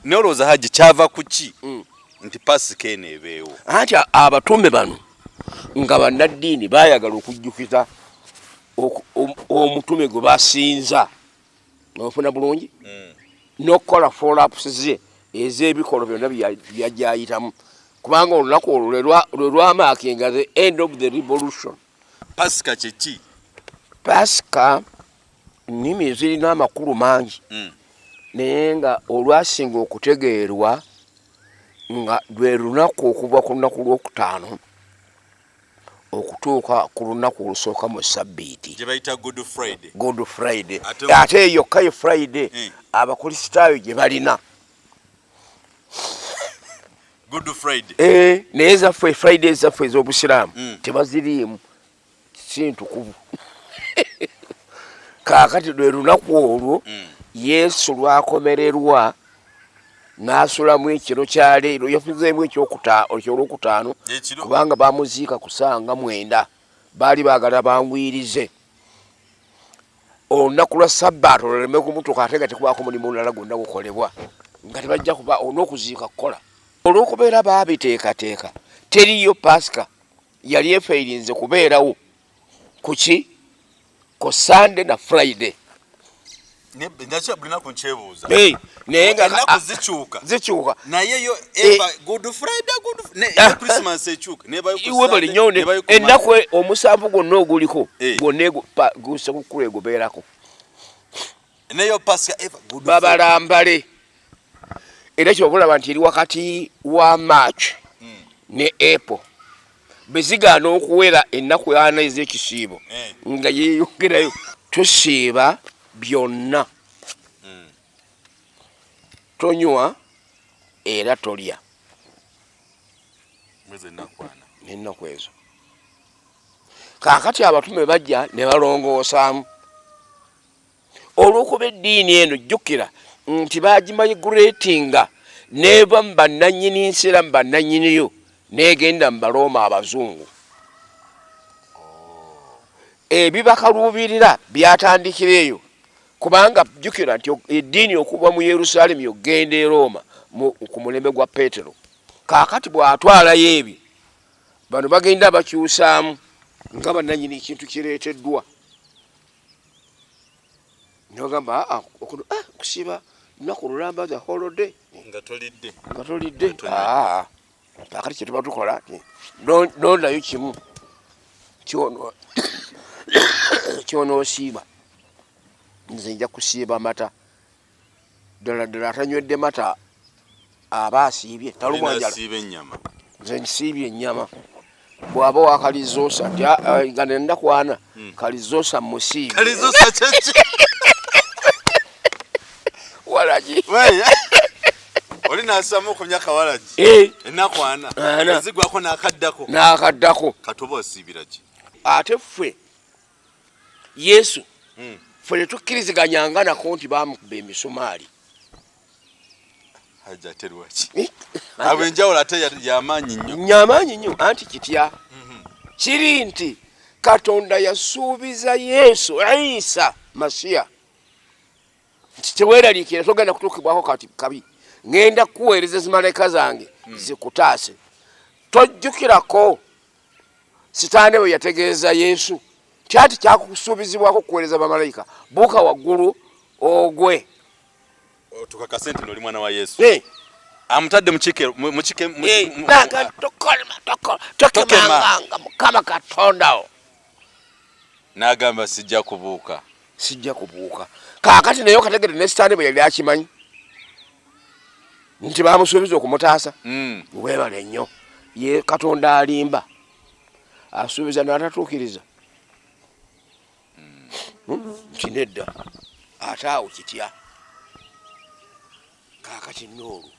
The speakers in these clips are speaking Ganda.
noloza haji kyava kuki nti Pasika eno ebeewo anti abatume bano nga bannaddiini baayagala okujjukiza omutume gwe basinza nofuna bulungi n'okukola follow-ups ze ez'ebikolo byonna byajayitamu kubanga olunaku olwo lwe lwamaakinga the end of the revolution. Pasika kyeki? Pasika nnimi ezirina amakulu mangi naye nga olwasinga okutegeerwa nga lwe lunaku okuva ku lunaku lwokutaano okutuuka ku lunaku olusooka mu sabbiiti gye bayita Good Friday. Ate yokka ye Friday abakristaayo gye balina Good Friday. Naye zaffe Friday ezaffe ez'obusiraamu tebaziriimu si ntukuvu. Kaakati lwe lunaku olwo Yesu lwakomererwa n'asulamu ekiro kya leero yafuzeemu ekyolwokutaano kubanga bamuziika ku ssanga 9 baali baagala bangwirize olunaku lwa Sabbaati oluleme kumutuka ate nga tekubaako mulimu mulala gwonna gukolebwa nga tebajja kuba olw'okuziika kukola olw'okubeera baabiteekateeka teriyo Pasika yali efeerinze kubeerawo kuki ku Sunday na Friday. Ndacha bulina kunchebuza. Naye nga ennaku zikyuka. Naye yo Good Friday ne Christmas ekyuka. Iwe bali nyone ennaku omusanvu gwonna oguliko gwonna gusa kukula egobeerako. Ne yo Pasika eva Good babalambale. Era kyobulaba nti eri wakati wa March ne April. Bezigaana okuwera ennaku yana ez'ekisiibo nga yeeyongerayo tusiiba byonna tonywa era tolya ennaku ezo. Kaakati abatume bajja ne balongoosaamu olw'okuba eddiini eno jjukira nti baagimiguratinga n'eva mu bannannyini nsi era mu bannannyiniyo n'egenda mu Balooma abazungu. Ebibakaluubirira byatandikira eyo kubanga jjukira nti eddiini okuva mu Yerusaalemi okgenda e Roma ku mulembe gwa Peetero. Kaakati bw'atwalayo ebyo bano bagenda bakyusaamu nga bannannyini ekintu kireeteddwa. Nogamba okusiba lunaku lulambaza holiday nga tolidde. Kaakati kye tuba tukola londayo kimu kyonoosiiba. Nze nja kusiiba mata ddala atanywedde mata aba asiibye talumwa njala. Nze nsiibye ennyama bw'aba wakalizoosa nga nenda kwana kalizoosa musiibye. Kalizoosa kyeki? Walagi oli nasamu okumya kawalagi enakwana zigwako n'akaddako katoba osiibira ki? Ate ffe Yesu ffe tetukkiriziganyanga nako nti bamukuba emisumaali. Hajaterwaki abenjawulo ate yamaanyi nnyo. Nyamaanyi nnyo anti kitya kiri nti Katonda yasuubiza Yesu Isa Masiya nti teweeraliikira togenda kutuukibwako kati kabi ngenda kuweereza zimalayika zange zikutaase. Tojjukirako Sitaani bwe yategeeza Yesu kyati kyakusuubizibwako okuweereza bamalayika buuka waggulu ogwe tukakase nti oli mwana wa Yesu amutadde tokemanga Mukama Katondawo n'agamba sijja kubuuka. Kaakati naye okategedde ne Sitaani bwe yali akimanyi nti bamusuubiza okumutaasa. Weebale nnyo ye Katonda alimba asuubiza n'atatuukiriza nti nedda ate awo kitya. Kaakati nnoolwo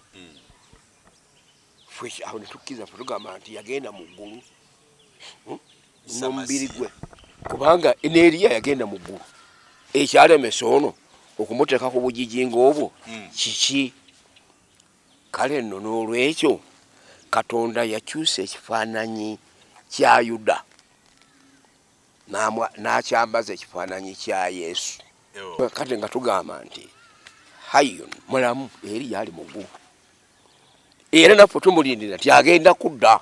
ffe awo ne tukkiriza ffe tugamba nti yagenda mu ggulu n'omubiri gwe kubanga n'Eriya yagenda mu ggulu. Ekyalemesa ono okumuteeka ku bugijinga obwo kiki? Kale nno n'olwekyo Katonda yakyusa ekifaananyi kya Yuda n'akyambaza ekifaananyi kya Yesu. Kati nga tugamba nti hayyun mulamu eri yali muggulu era naffe tumulindira nti agenda kudda.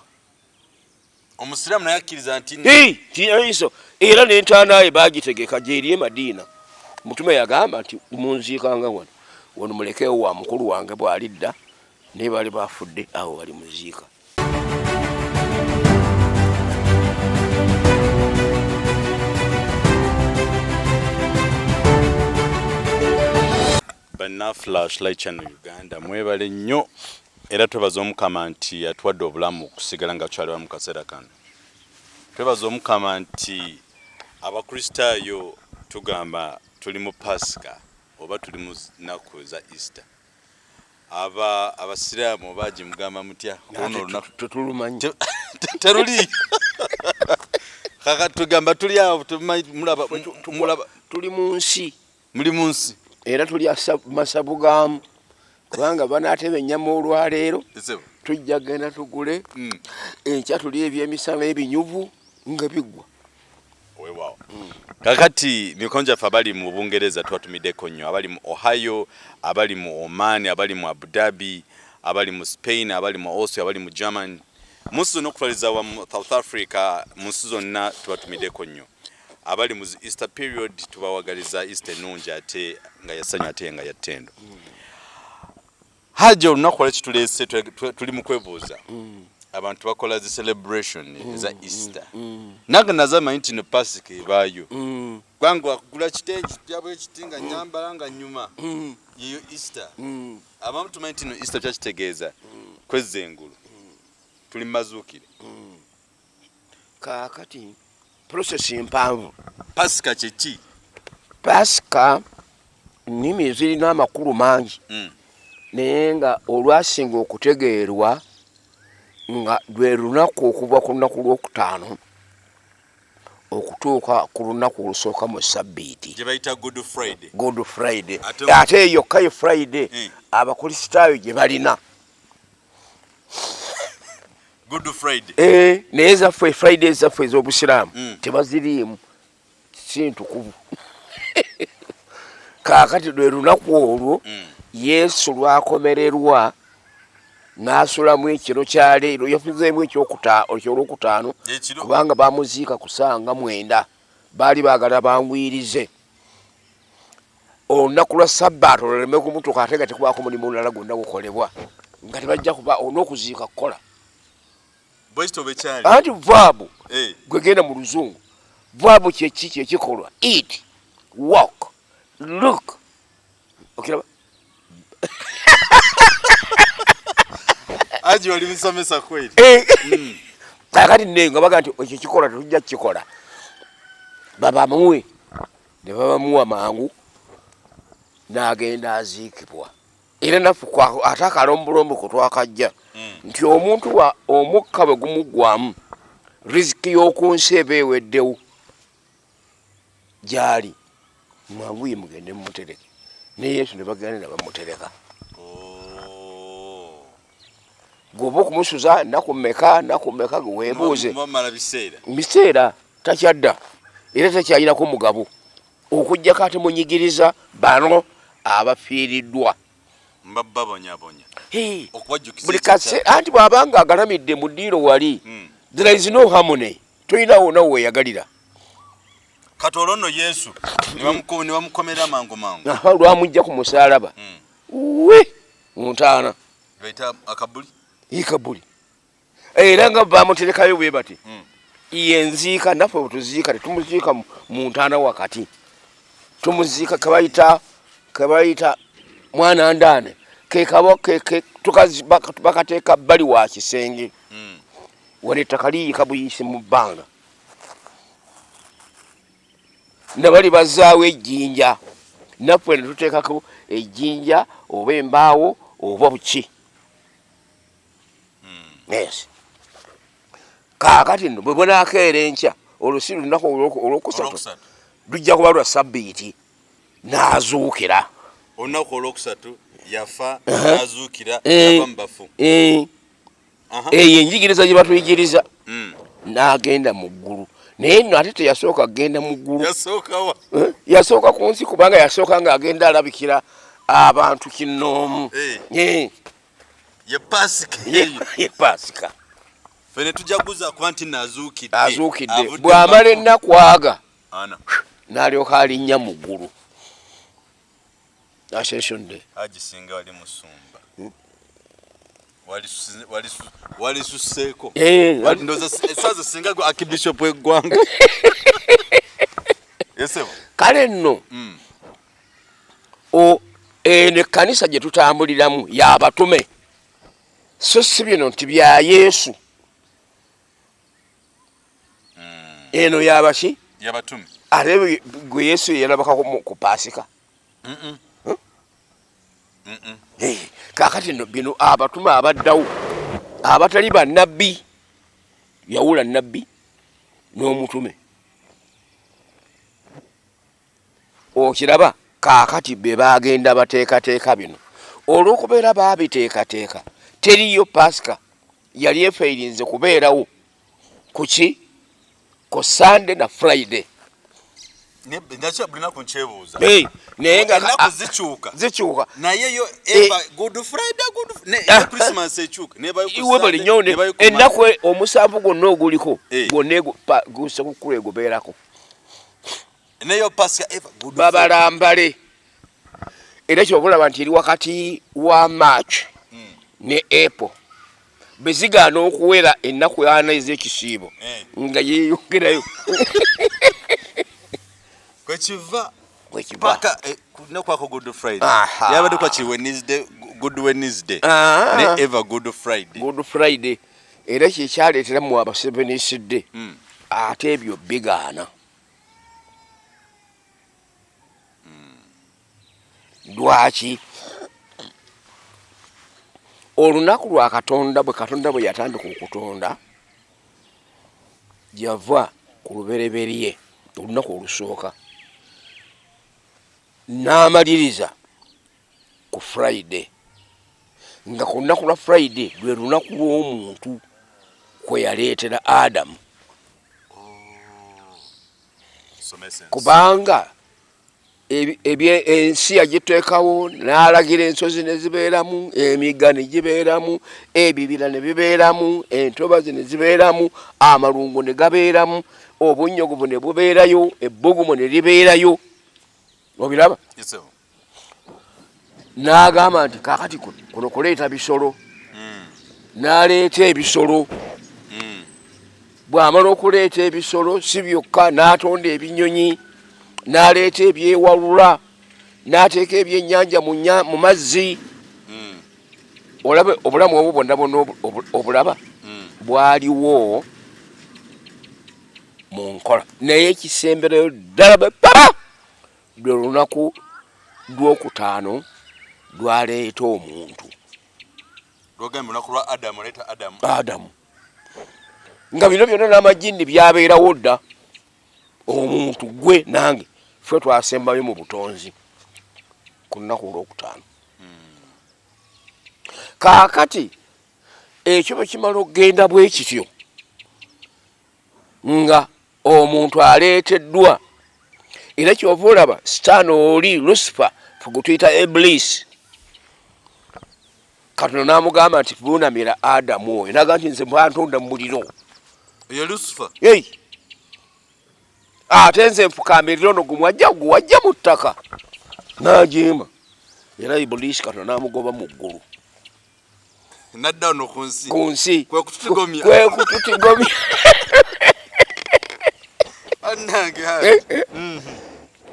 Omusiraamu naye akkiriza nti iso era n'entaanaye baagitegeka gyeri e Madiina. Mutume yagamba nti munziikanga wano mulekewo wa mukulu wange bw'alidda naye baali bafudde awo bali muziika. Banna Flashlight Channel Uganda mwebale nnyo era twebaza Omukama nti atuwadde obulamu okusigala nga kyaliwa mu kaseera kano. Twebaza Omukama nti abakristaayo tugamba tuli mu Pasika oba tuli mu nnaku za Easter. Abasiraamu oba gimugamba mutya ono olunaku tetulumanyi teruli kaka tugamba tuli awo mulaba tuli mu nsi muli mu nsi era tuli masabu gaamu kubanga banaateba ennyama olwaleero tujja genda tugule enkya tuli ebyemisana ebinyuvu nga biggwa. Weewaawo. Kakati mikonja ffe abali mu Bungereza twatumiddeko nnyo, abali mu Ohio, abali mu Oman, abali mu Abu Dhabi, abali mu Spain, abali mu Austria, abali mu Germany. Musi n'okutwaliza wa mu South Africa, musi zonna twatumiddeko nnyo. Abali mu Easter period tubawagaliza Easter ennungi ate nga yasanyu ate nga yattendo. Haja olunaku lwaki tuleese tuli mu kwebuuza. Abantu bakola zi celebration za Easter. Nange nazama nti no Pasika ebaayo. Kwangu akugula kitengi kyabwe kitinga nyambala nga nyuma. Yiyo Easter. Abamu tumanyi nti no Easter kyakitegeeza kwezza engulu. Tuli mazuukire. Kaakati process mpanvu. Pasika kyeki? Pasika nnimi zirina amakulu mangi. Naye nga olwasinga okutegeerwa nga lwe lunaku okuva ku lunaku lwokutaano okutuuka ku lunaku olusooka mu Sabbiiti gye bayita Good Friday. Good Friday ate yokka ye Friday abakristaayo gye balina Good Friday. Naye zaffe Friday ezaffe ez'Obusiraamu tebaziriimu si ntukuvu. Kaakati lwe lunaku olwo Yesu lwakomererwa n'asulamu ekiro kya leero yafuzeemu ekyolwokutaano kubanga bamuziika ku ssanga 9 baali baagala bangwirize olunaku lwa Sabbaati oluleme kumutuka ate nga tekubaako mulimu mulala gwonna gukolebwa nga tebajja kuba on'okuziika kukola anti vaabu gwegenda mu Luzungu vaabu kyeki kyekikolwa eat walk look okiraba Aji wali msomesa kweli. Kakati nenga baga nti ekyo kikola tujja kikola. Baba muwe. Ne baba muwa mangu n'agenda aziikibwa. Era naffe ataka lombulombo kutwakajja. Nti omuntu wa omukka bwe gumuggwamu riziki y'okunsi eba eweddewo gyali mangu ye mugende mumutereke. Ne Yesu ne bagenda ne bamutereka. Goba okumusuza nakumeka weebuuze biseera takyadda era takyayinako mugabo okujjako ate munyigiriza bano abafiiriddwa buli kaseera anti bw'abanga agalamidde mu ddiiro wali there is no harmony toyinawo nawe weeyagalira kati olwo nno Yesu ne bamukomera mangu lwamujja ku musaalaba muntaana ikabuli era nga bamuterekayo bwe bati yenziika naffe bwetuziika tetumuziika mu ntaana wakati tumuziika kebayita mwana ndaane bakateeka bbali wa kisenge wali ettaka liyiika buyisi mu bbanga ne bali bazaawo ejjinja naffe ne tuteekako ejjinja oba embaawo oba buki. Yes. Kaakati nno bwe bonaakeera enkya olusi lunaku olwokusatu lujja kuba lwa Sabbiiti n'azuukira. Olunaku olwokusatu yafa n'azuukira n'ava mu bafu. Eyo enjigiriza gye batuyigiriza n'agenda mu ggulu. Naye nno ate teyasooka kgenda mu ggulu. Yasooka wa? Yasooka ku nsi kubanga yasooka ng'agenda alabikira abantu kinoomu ye Pasika ye Pasika fene tujaguza kuba nti nazuukidde azuukidde bw'amala ennaku aga n'alyoka alinnya mu ggulu Ascension Day agisinga wali musumba wali susseeko ndoza esaza singa gwa Archbishop w'eggwanga yesebo kale nno eno ekkanisa gye tutambuliramu y'abatume so si bino nti bya Yesu eno y'abaki y'abatume ate gwe Yesu yalabakako ku Pasika kakati nno bino abatume abaddawo abatali bannabbi yawula nnabbi n'omutume okiraba kakati be bagenda bateekateeka bino olw'okubeera baabiteekateeka teriyo Pasika yali efeerinze kubeerawo kuki ku Sunday na Friday ndacha bulina kunchebuuza naye nga zikyuka naye yo eva Good Friday ne Christmas ekyuka iwe bali nyone ennaku omusanvu gwonna oguliko gwonna gusa kukula egobeerako neyo Pasika eva Good Friday babalambale era kyobulaba nti eri wakati wa March ne April bezigaana okuwera ennaku yana ez'ekisiibo nga yeeyongerayo kwekiva paka nakwako Good Friday yabadde kwa ki Wednesday Good Wednesday ne eva Good Friday era kyekyaleetera mu abaseveneisidde ate ebyo bigaana lwaki olunaku lwa Katonda bwe yatandika okutonda yava ku lubereberye olunaku olusooka n'amaliriza ku Friday nga ku lunaku lwa Friday lwe lunaku lw'omuntu kwe yaleetera Adamu kubanga ensi yagiteekawo n'alagira ensozi ne zibeeramu emigga ne gibeeramu ebibira ne bibeeramu entobazi ne zibeeramu amalungu ne gabeeramu obunnyogovu ne bubeerayo ebbugumu ne libeerayo obiraba n'agamba nti kakati kuno kuleeta bisolo n'aleeta ebisolo bw'amala okuleeta ebisolo si byokka n'atonda ebinyonyi n'aleeta ebyewalula n'ateeka ebyennyanja mu mazzi olabe obulamu obwo bwonna bwonna obulaba bwaliwo mu nkola naye ekisemberayo ddala bepapa lwe lunaku lwokutaano lwaleeta omuntu Adamu nga bino byonna n'amajjini byabeerawo dda omuntu gwe nange ffe twasembayo mu butonzi ku lunaku olwokutaano kaakati ekyo bwe kimala okugenda bwe kityo nga omuntu aleeteddwa era kyova olaba sitaani oli Lucifer fugutuyita Iblis Katonda n'amugamba nti buunamira Adamu oyo n'agamba nti nze mbantonda mu muliro ate nze nfukamirira ono guwajja mu ttaka n'ajeema era Ibulisi Katonda n'amugoba mu ggulu nadda ono ku nsi kwe kututigomya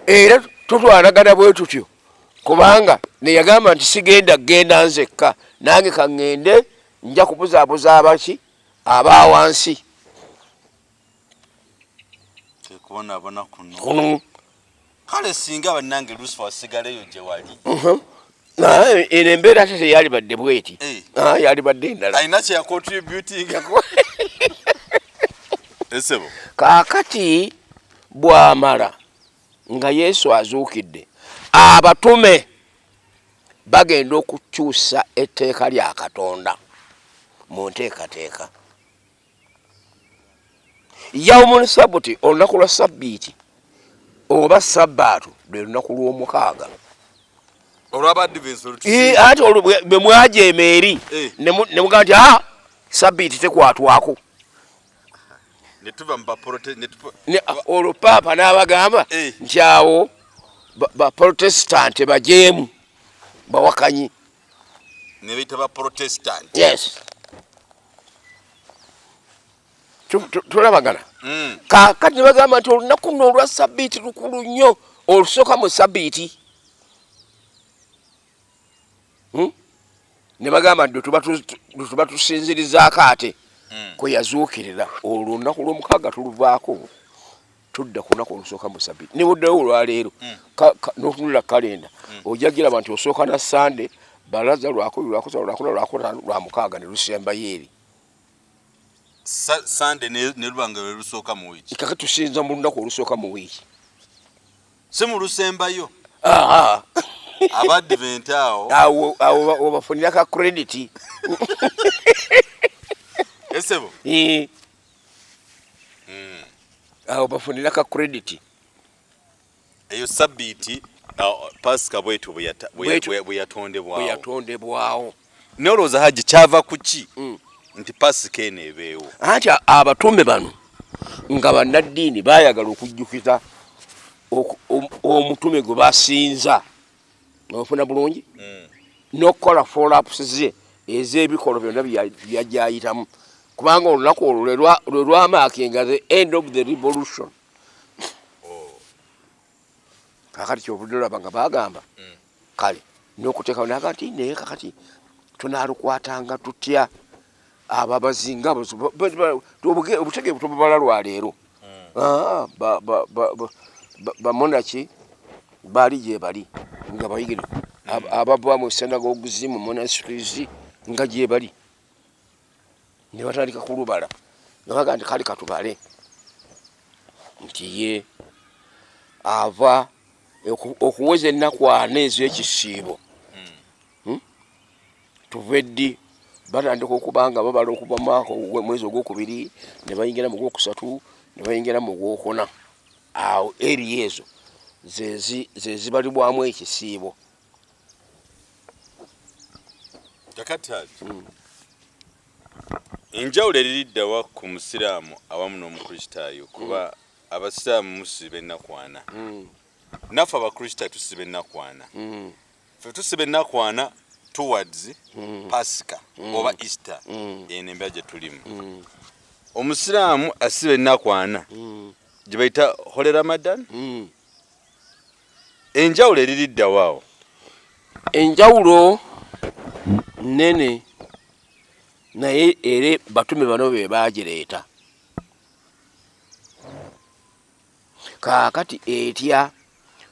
era tutwalagana bwe tutyo kubanga neyagamba nti sigenda genda nzekka nange kaŋŋende nja kubuzaabuza abaki abawansi kubonabona kuno kale singa bannange Lucifer wasigaleyo gye wali eno embeera ate teyali badde bweti yali badde endala alina kye yacontributing esebo kaakati bw'amala nga Yesu azuukidde abatume bagenda okukyusa etteeka lya Katonda mu nteekateeka yawumu Sabbuti olunaku lwa Sabbiiti oba Sabbaatu lwe lunaku lw'omukaaga olwaba advance ate bwe mwajeema eri ne mugamba nti sabbiiti tekwatwako netuva olwo paapa n'abagamba nti awo baprotestant bajeemu bawakanyi ne bayita baprotestant. Yes, tulabagana. Kakati ne bagamba nti olunaku luno olwa sabbiiti lukulu nnyo olusooka mu sabbiiti. Ne bagamba nti tuba tusinzirizaako ate kwe yazuukirira olwo olunaku lw'omukaaga tuluvaako tudda ku lunaku olusooka mu sabbiiti. Ne buddewo olwaleero n'otunula kalenda ojja giraba nti osooka na Sande balaza lwakubiri lwakutaano lwamukaaga ne lusembayo eri. Sande ne lubanga lwe lusooka mu wiiki. Kaka tusinza mu lunaku olusooka mu wiiki. Si mu lusembayo. Abadiventi awo obafunira ka credit. Esebo. Awo bafunira ka credit. Eyo sabbiiti Pasika bwetu bweyatondebwawo. Nolowooza Haji kyava ku ki nti Pasika eno ebeewo? Anti abatume bano nga bannaddiini baayagala okujjukiza omutume gwe basinza ofuna bulungi n'okukola follow-ups ze ez'ebikolo byonna byajayitamu kubanga olunaku olwo lwe lwamaakinga the end of the revolution. Kakati kyovudde olaba nga bagamba kale n'okuteekawo naga nti naye kakati tunaalukwatanga tutya ababazinga obutegeevu tububala lwaleero. Bamonaki baali gye bali nga bayigire abava mu synagogues mu monasteries nga gye bali ne batandika kulubala nga baga nti kale katubale nti ye ava okuweza ennaku ana ez'ekisiibo tuve ddi batandika okubanga babala okuva mu mwezi ogwokubiri ne bayingira mu gwokusatu ne bayingira mu gwokuna. Awo eri ezo zezibalibwamu ekisiibo. Kakati enjawulo eriddawa ku musiraamu awamu n'omukristaayo kuba abasiraamu musiba ennakwana naffe abakristaayo tusiba ennakwana ffe tusiba ennakwana towards Pasika oba Easter eno embeera gye tulimu. Omusiraamu asiba ennakwana gye bayita Holy Ramadan. Enjawulo eririddawo awo? Enjawulo nene naye era batume bano be baagireeta. Kaakati etya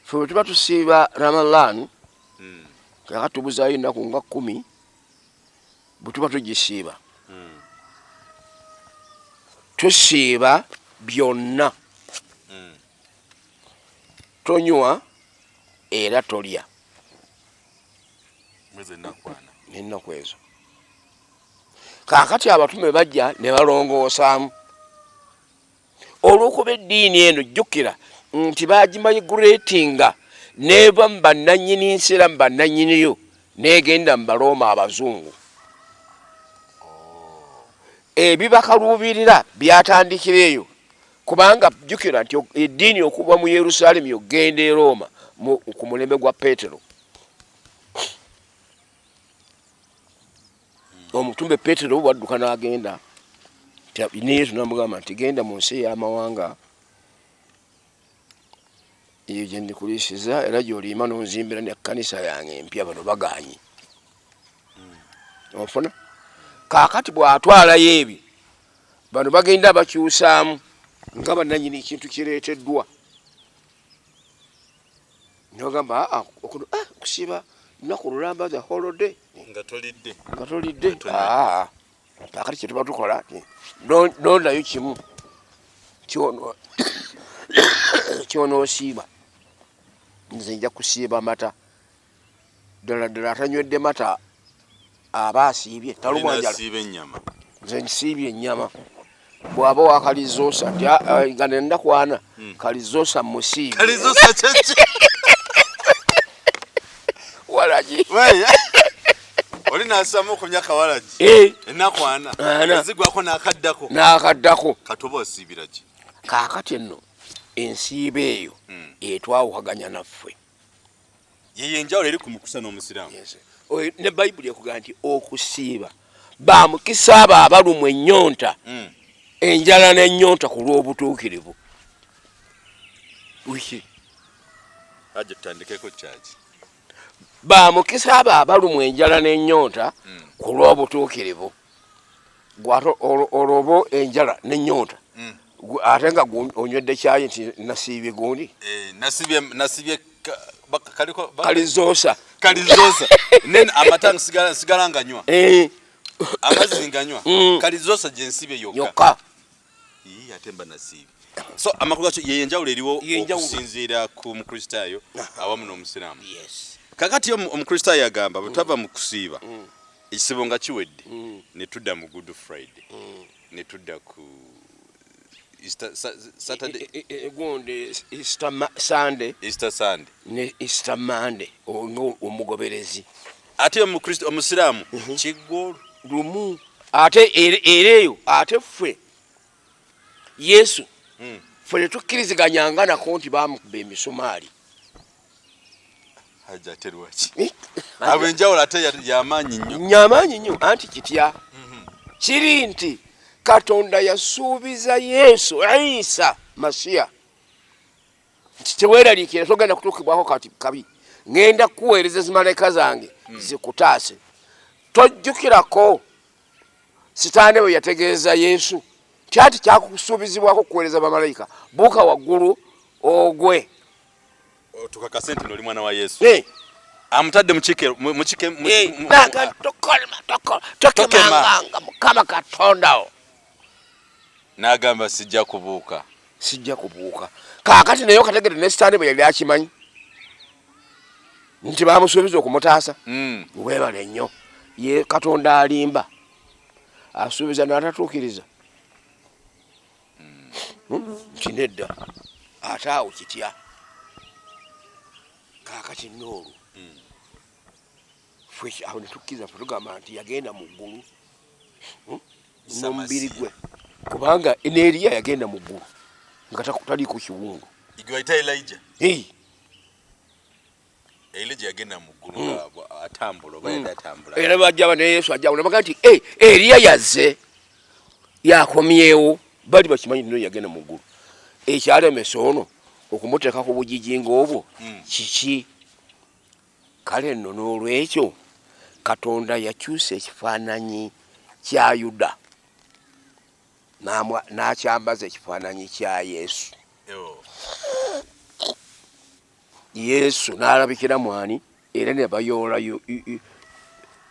ffe bwe tuba tusiiba Ramadan kakati tubuzaayo ennaku nga 10 bwe tuba tugisiiba tusiiba byonna tonywa era tolya ennaku ezo. Kaakati abatume bajja ne balongoosaamu olw'okuba eddiini eno jjukira nti baagimiguratinga neva mu bannannyini nsi era mu bannannyiniyo n'egenda mu Balooma abazungu. Ebibakaluubirira byatandikira eyo kubanga jjukira nti eddiini okuva mu Yerusaalemi okgenda e Roma ku mulembe gwa Peetero. Omutumbe Peetero bwadduka n'agenda ne Yesu n'amugamba nti genda mu nsi ey'amawanga eyo gye ndikulisiza era gy'olima n'onzimbira n'ekkanisa yange empya bano bagaanyi. Ofuna kaakati bw'atwalayo ebyo bano bagenda bakyusaamu nga bannannyini ekintu kireeteddwa nogamba okusiiba lunaku lulambaza holiday nga tolidde kaakati kye tuba tukola londayo kimu kyonoosiiba. Nze nja kusiiba mata ddala atanywedde mata aba asiibye talumwanjala. Nze nsiibye ennyama bw'aba wakalizoosa nti nga nendakwana kalizoosa musiibe wala kawalagi oli nasama ku myaka walagi ennaku ana ezigwako n'akaddako katoba osiibira ki kaakati enno ensiiba eyo etwawukaganya naffe yeyo enjawulo eri ku mukusa n'omusiraamu ne bayibuli ekugamba nti okusiiba bamukisa abo abalumwa ennyonta enjala n'ennyonta ku lw'obutuukirivu wiki aje tutandikeko kyaki bamukisa abo abalumwa enjala n'ennyonta ku lw'obutuukirivu gwate olwoba enjala n'ennyonta ate nga onywedde kyayi nti nasiibye gundi nasibye kalizoosa nen amata nsigala nga nywa amazzi nga nywa kalizoosa gye nsibye yokka ate mba nasiibye so amakulu gakyo yeyo enjawulo eriwo okusinziira ku mukristaayo awamu n'omusiraamu kakati omukristaayo agamba bwe twava mu kusiiba ekisibo nga kiwedde ne tudda mu good friday ne tudda ku Easter Sunday ne Easter Monday omugoberezi ate omusiraamu kiggolo lumu ate era eyo ate ffe Yesu ffe tetukkiriziganyanga nako nti bamukuba emisumaali haja ate lwaki abenjawulo ate yamaanyi nnyo nyamaanyi nnyo anti kitya kiri nti Katonda yasuubiza Yesu Isa Masiya nti teweeraliikira togenda kutuukibwako kati kabi ngenda kuweereza zimalayika zange zikutaase tojjukirako sitaani bwe yategeeza Yesu kyati kyakusuubizibwako okuweereza bamalayika buuka waggulu ogwe tukakase nti noli mwana wa Yesu amutadde tokemanganga Mukama Katondawo n'agamba sijja kubuuka kaakati naye okategere ne sitaani bwe yali akimanyi nti bamusuubiza okumutaasa weebale nnyo ye Katonda alimba asuubiza n'atatuukiriza kinedda ate awo kitya kaakati noolu ffe awo netukkiriza ffe tugamba nti yagenda mu ggulu n'omubiri gwe kubanga ne Eriya yagenda mu ggulu nga taliiko kiwundu igwaita Elijah yagenda mu ggulu atambula oba yadde atambula era bajjaba ne Yesu ajjawo nabaga nti Eriya yazze yakomyewo bali bakimanyi nno yagenda mu ggulu ekyalemesa ono okumuteeka ku bujijinga obwo kiki kale nno n'olwekyo Katonda yakyusa ekifaananyi kya Yuda n'akyambaza ekifaananyi kya Yesu Yesu n'alabikira mwani era ne bayoola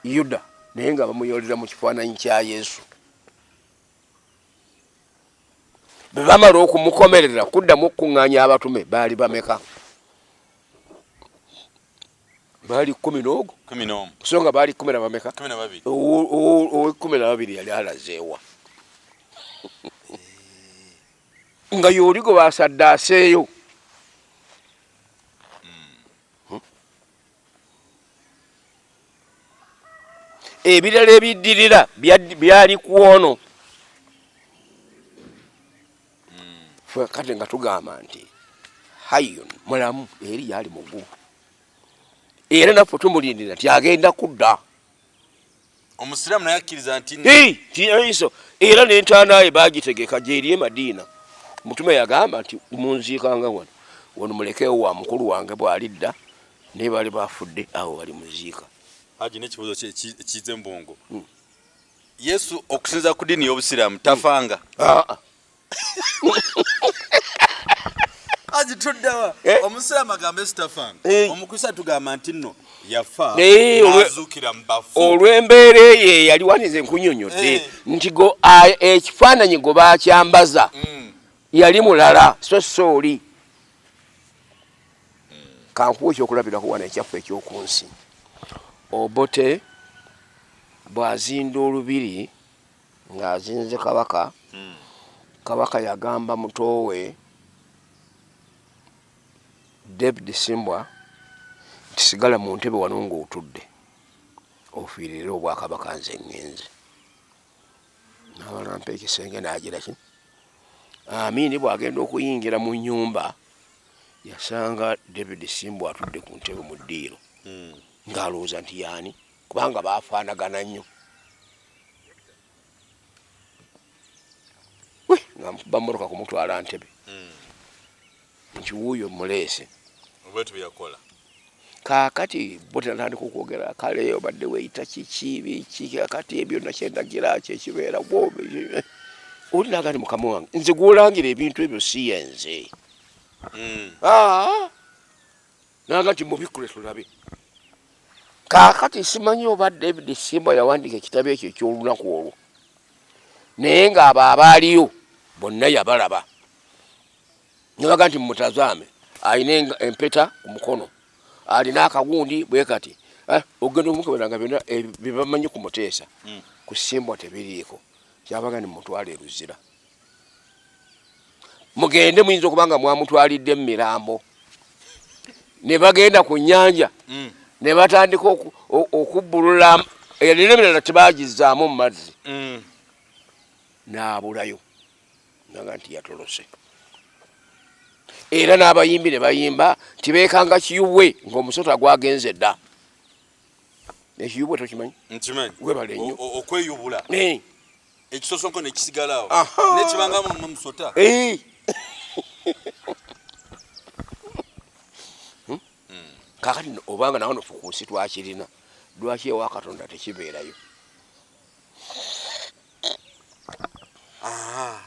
Yuda naye nga bamuyoolera mu kifaananyi kya Yesu bwe bamala okumukomerera kuddamu okuŋŋaanya abatume baali bameka baali 11 so nga baali 10 bameka owe12 yali alazeewa nga yooligo basaddaaseeyo ebirala ebiddirira byali kuwono ffe kati nga tugamba nti hayyun mulamu eri yali mu ggulu era naffe tumulindira nti agenda kudda omusiraamu naye akkiriza nti iso era n'entaanaye bagitegeka gyeri e Madiina mutume yagamba nti munziikanga wano mulekewo wa mukulu wange bw'alidda naye baali bafudde awo bali muziika haji n'ekibuuzo kize mbongo Yesu okusinza ku ddiini y'obusiraamu tafanga haji tuddawa omusiraamu agamba Yesu tafanga omukristaayo tugamba nti nno yafa azuukira mu bafu olw'embeera eyo yali wanize nkunyonyodde nti ekifaananyi go baakyambaza yali mulala so oli kankuwa ekyokulabirako wano ekyaffe ekyoku nsi Obote bw'azinda olubiri ng'azinze kabaka kabaka yagamba muto we David Simbwa tisigala mu ntebe wano ng'otudde ofiirira obwakabaka nze ŋŋenze. N'abalampa ekisenge n'agira ki Amiini bw'agenda okuyingira mu nnyumba yasanga David Simbu atudde ku ntebe mu ddiiro ng'alowooza nti yaani kubanga baafaanagana nnyo. Ng'amukuba mmotoka kumutwala ntebe nti wuuyo muleese. Kaakati bo tandika okwogera kale obadde weeyita kiki biki kakati ebyo nakyendagira kyekibeera oli naga ni mukama wange nze gw'olangira ebintu ebyo si yenze. Naga nti mubikkule tulabe. Kaakati simanyi oba David Simba yawandiika ekitabo ekyo eky'olunaku olwo naye ng'abo abaaliyo bonna yabalaba. Nabaga nti mumutazaame alina empeta ku mukono alina akagundi bwe kati ogenda omukeberanga byonna bye bamanyi kumuteesa ku Simba tebiriiko. Kyabaga ni mutwala eruzira mugende muyinza okubanga mwamutwalidde mu mirambo. Ne bagenda ku nnyanja ne batandika okubbulula erina emirala tebagizzaamu mu mazzi n'abulayo naga nti yatolose. Era n'abayimbi ne bayimba tibeekanga kiyubwe ng'omusota gwagenze dda. Ekiyubwe tokimanyi? Nkimanyi. Webale nnyo. Okweyubula. Ekisosonko ne kisigalawo. N'ekibangamu n'omusota. Kaakati obanga nawe nofe ku nsi twakirina lwaki ewa Katonda tekibeerayo?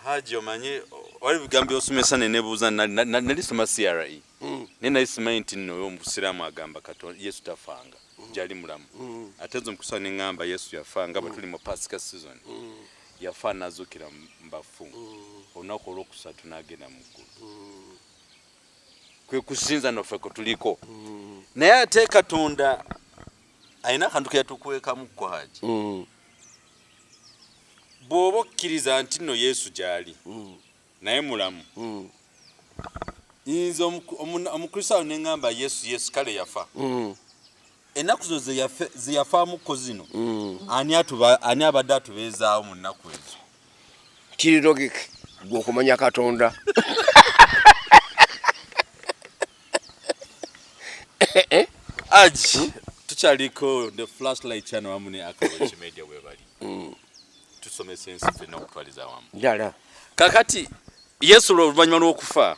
Haji omanye wali bigambo osomesa nenebuuza nalisoma CRE naye nali simanyi nti nno omusiraamu agamba Katonda Yesu tafanga gyali mulamu ate nze omukusaba ne ŋŋamba Yesu yafanga bwe tuli mu Pasika season yafa n'azuukira mbafu olunaku olwokusatu n'agenda mu ggulu kwe kusinza naffe kwe tuliko naye ate Katonda alina akantu ke yatukwekamuko Haji bw'oba okkiriza nti nno Yesu gy'ali naye mulamu nze omukristaayo ne ŋŋamba Yesu kale yafa ennaku zo ze yafaamuko zino ani abadde atubeezaawo mu nnaku ezo? Kiri logic gwe okumanya Katonda. Haji tukyaliko the flashlight channel wamu ne Akawachi Media we bali tusomesa ensi ffenna okutwaliza wamu ddala. Kakati Yesu oluvannyuma lw'okufa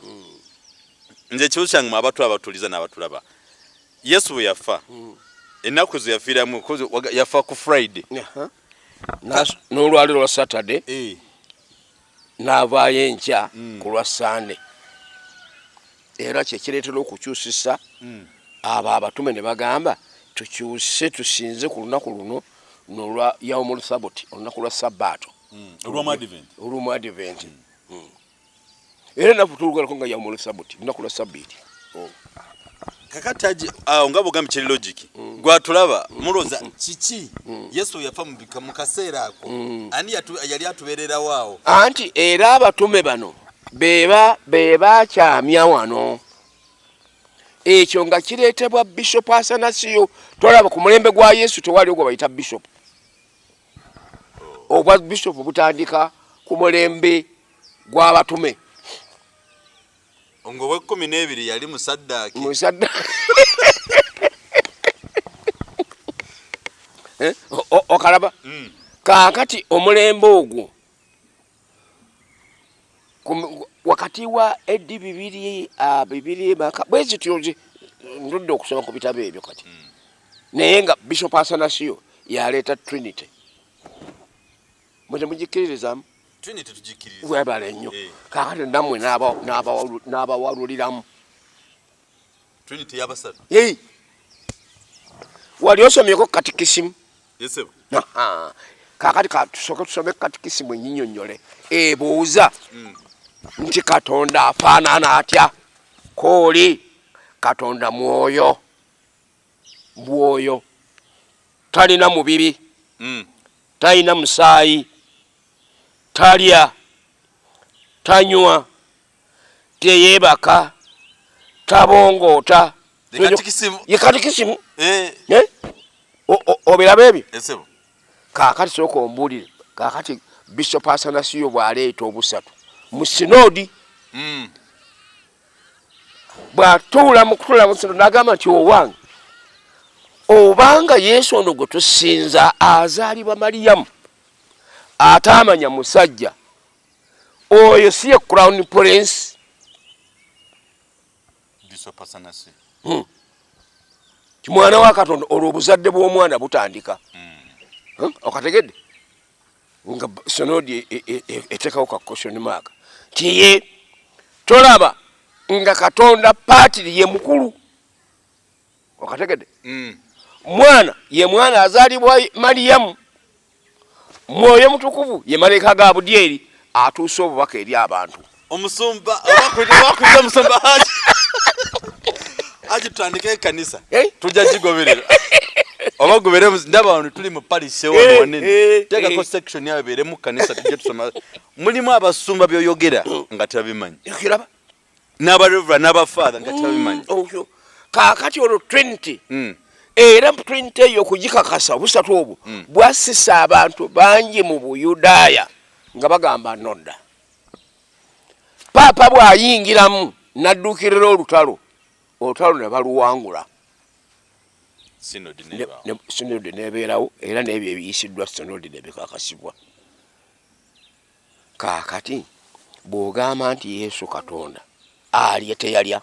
nze ekibuzo kyange mu abatu abatuliza n'abatulaba Yesu bwe yafa ennaku ze yafiiramu yafa ku Friday n'olwaliro lwa Saturday n'avaayo enkya ku lwa Sunday. Era kyekireetera okukyusisa abo abatume ne bagamba tukyuse tusinze ku lunaku luno n'olwa yawmul Sabati olunaku lwa Sabbaato olw'omu Advent. Era naffe tulugalako nga yawmul Sabati lunaku lwa Sabbiiti. Kakati Haji nga bw'ogambye kiri logic gwatulaba muloza kiki Yesu yafa mu kaseera ako ani yali atubeererawo awo anti era abatume bano beba kyamya wano. Ekyo nga kireetebwa Bishop Asanasiyo. Tolaba ku mulembe gwa Yesu tewali ogwo bayita Bishop. Obwa Bishop butandika ku mulembe gw'abatume. Ngo we 12 yali musaddaaki. Okalaba? Kaakati omulembe ogwo wakati wa eddi bibiri maka bwezi tyozi ndudde okusoma ku bitabo ebyo kati naye nga Bishop Asanasiyo yaleeta Trinity. Mwete mugikiririzamu Trinity tujikiriza webale nnyo kaakati nammwe n'abawaluliramu Trinity y'abasatu wali osomyeko katikisimu yesebo kaakati tusooke tusome katikisimu ennyinnyonnyole ebuuza nti Katonda afaanana atya kooli Katonda mwoyo talina mubiri talina musaayi talya tanywa teyeebaka tabongoota ye katikisimu eh obiraba ebyo esebo kaakati sooka ombuulire kaakati Bishop Asanasiyo bw'aleeta obusatu mu sinodi bw'atuula mu kutuula mu sinodi n'agamba nti owange obanga Yesu ono gwe tusinza azaalibwa Mariyamu ataamanya musajja oyo si ye crown prince Bishop Asanasiyo kimwana wa Katonda olwo obuzadde bw'omwana butandika okategedde nga sinodi eteekawo ka question mark kiye tolaba nga Katonda paatiri ye mukulu okategedde mwana ye mwana azaalibwa Mariyamu Mwoyo Mutukuvu ye malaika Gabudyeri atuusa obubaka eri abantu omusumba abakwita omusumba haji tutandike kanisa tujja kigoberera obagobere ndaba wano tuli mu parish wano wanene tegako section yawe bere mu kanisa tujja tusoma mulimu abasumba byoyogera nga tabimanyi kiraba n'aba reverend n'aba father nga tabimanyi kaakati olwo 20 era 20 eyo kugikakasa obusatu obwo bwasisa abantu bangi mu Buyudaaya nga bagamba nodda paapa bw'ayingiramu n'adduukirira olutalo ne baluwangula sinodi nebeerawo era n'ebyo ebiyisiddwa sinodi ne bikakasibwa kaakati bw'ogamba nti Yesu Katonda alya teyalya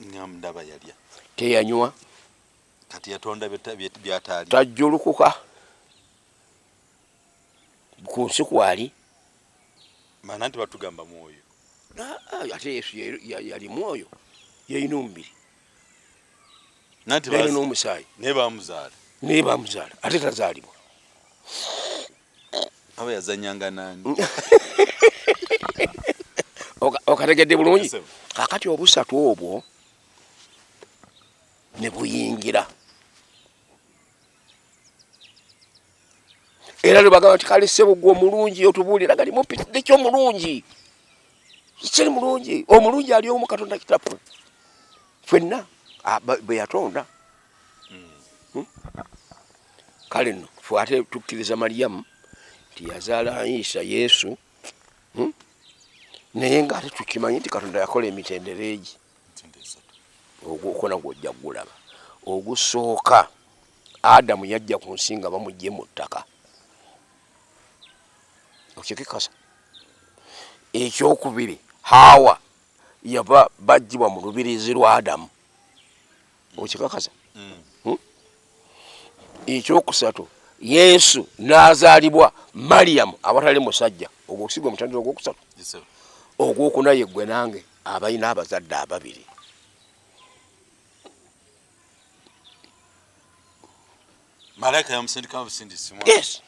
ndaba yalya teyanywa kati yatonda byatali tajjulukuka ku nsi kwali maana nti batugamba mwoyo ate Yesu yali mwoyo yalina omubiri nanti yalina n'omusaayi naye bamuzaala ate tazaalibwa aba yazanyanga nani okategedde bulungi kakati obusatu obwo ne buyingira era lwebagamba nti kale ssebo gwe omulungi otubuulira gali mupitidde ky'omulungi kiri mulungi omulungi ali omu Katonda kitaffe ffenna bwe yatonda kale nno ffe ate tukkiriza Mariyamu nti yazaala Isa Yesu naye ng'ate tukimanyi nti Katonda yakola emitendera egi ogwokona gw'ojja gulaba ogusooka Adamu yajja ku nsi nga bamugye mu ttaka okikikasa ekyokubiri Hawa yava bajjibwa mu lubirizi lwa Adamu okikakasa ekyokusatu Yesu n'azaalibwa Mariyamu awatali musajja ogwo sigwe mutandiro ogwokusatu ogwokuna ye ggwe nange abalina abazadde ababiri malaika yamusindika busindisi yes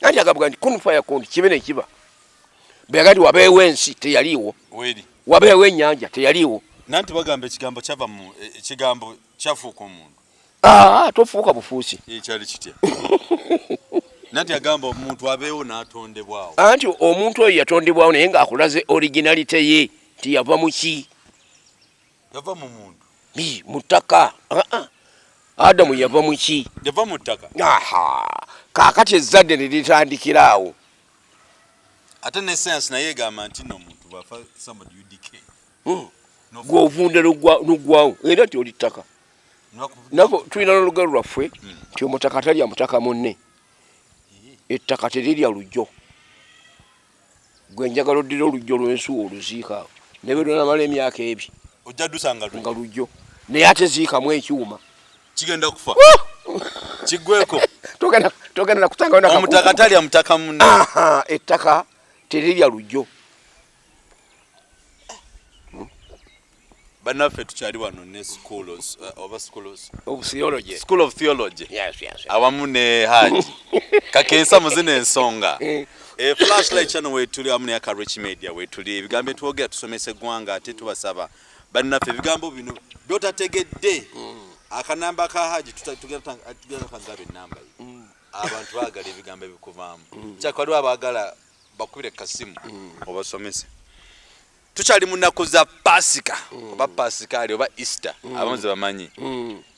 nandi agabuga nti kunu faya kundi kibe ne kiba begati wabeewo ensi teyaliiwo wabeewo ennyanja teyaliiwo nanti bagamba ekigambo kyava mu ekigambo kyafuuka omuntu tofuuka bufuusi ekyali kitya nanti agamba omuntu abeewo n'atondebwawo anti omuntu oyo yatondebwawo naye ng'akulaze originalite ye nti yava mu ki yava mu muntu mu ttaka Adamu yava mu ki yava mu ttaka kaakati ezzadde ne litandikira awo ate ne science naye egamba nti n'omuntu bwafa somebody UDK gw'ovunda n'oggwawo era nti oli ttaka naffe tulina n'olugero lwaffe nti omutaka talya mutaka munne ettaka terirya lujjo gwe njagala oddira olujjo lw'ensuwa oluziika awo ne bwe lwonamala emyaka ebyo ojja dusanga nga lujjo naye ate ziikamu ekyuma kigenda kufa kiggweko togenda nakutanga omutaka talya mutaka munne ettaka terirya lujjo bannaffe tukyali wano ne school of theology awamu ne haji kakensa muzina ensonga flashlight channel wetuli awamu ne Rich Media wetuli ebigambo twogera tusomesa eggwanga ate tubasaba bannaffe ebigambo bino byotategedde akanamba ka haji tugenda kagaba enamba abantu baagala ebigambo ebikuvaamu kyakwaliwo abaagala bakubire kasimu obasomese tukyali mu nnaku za Pasika oba Pasikali oba Easter abonze bamanyi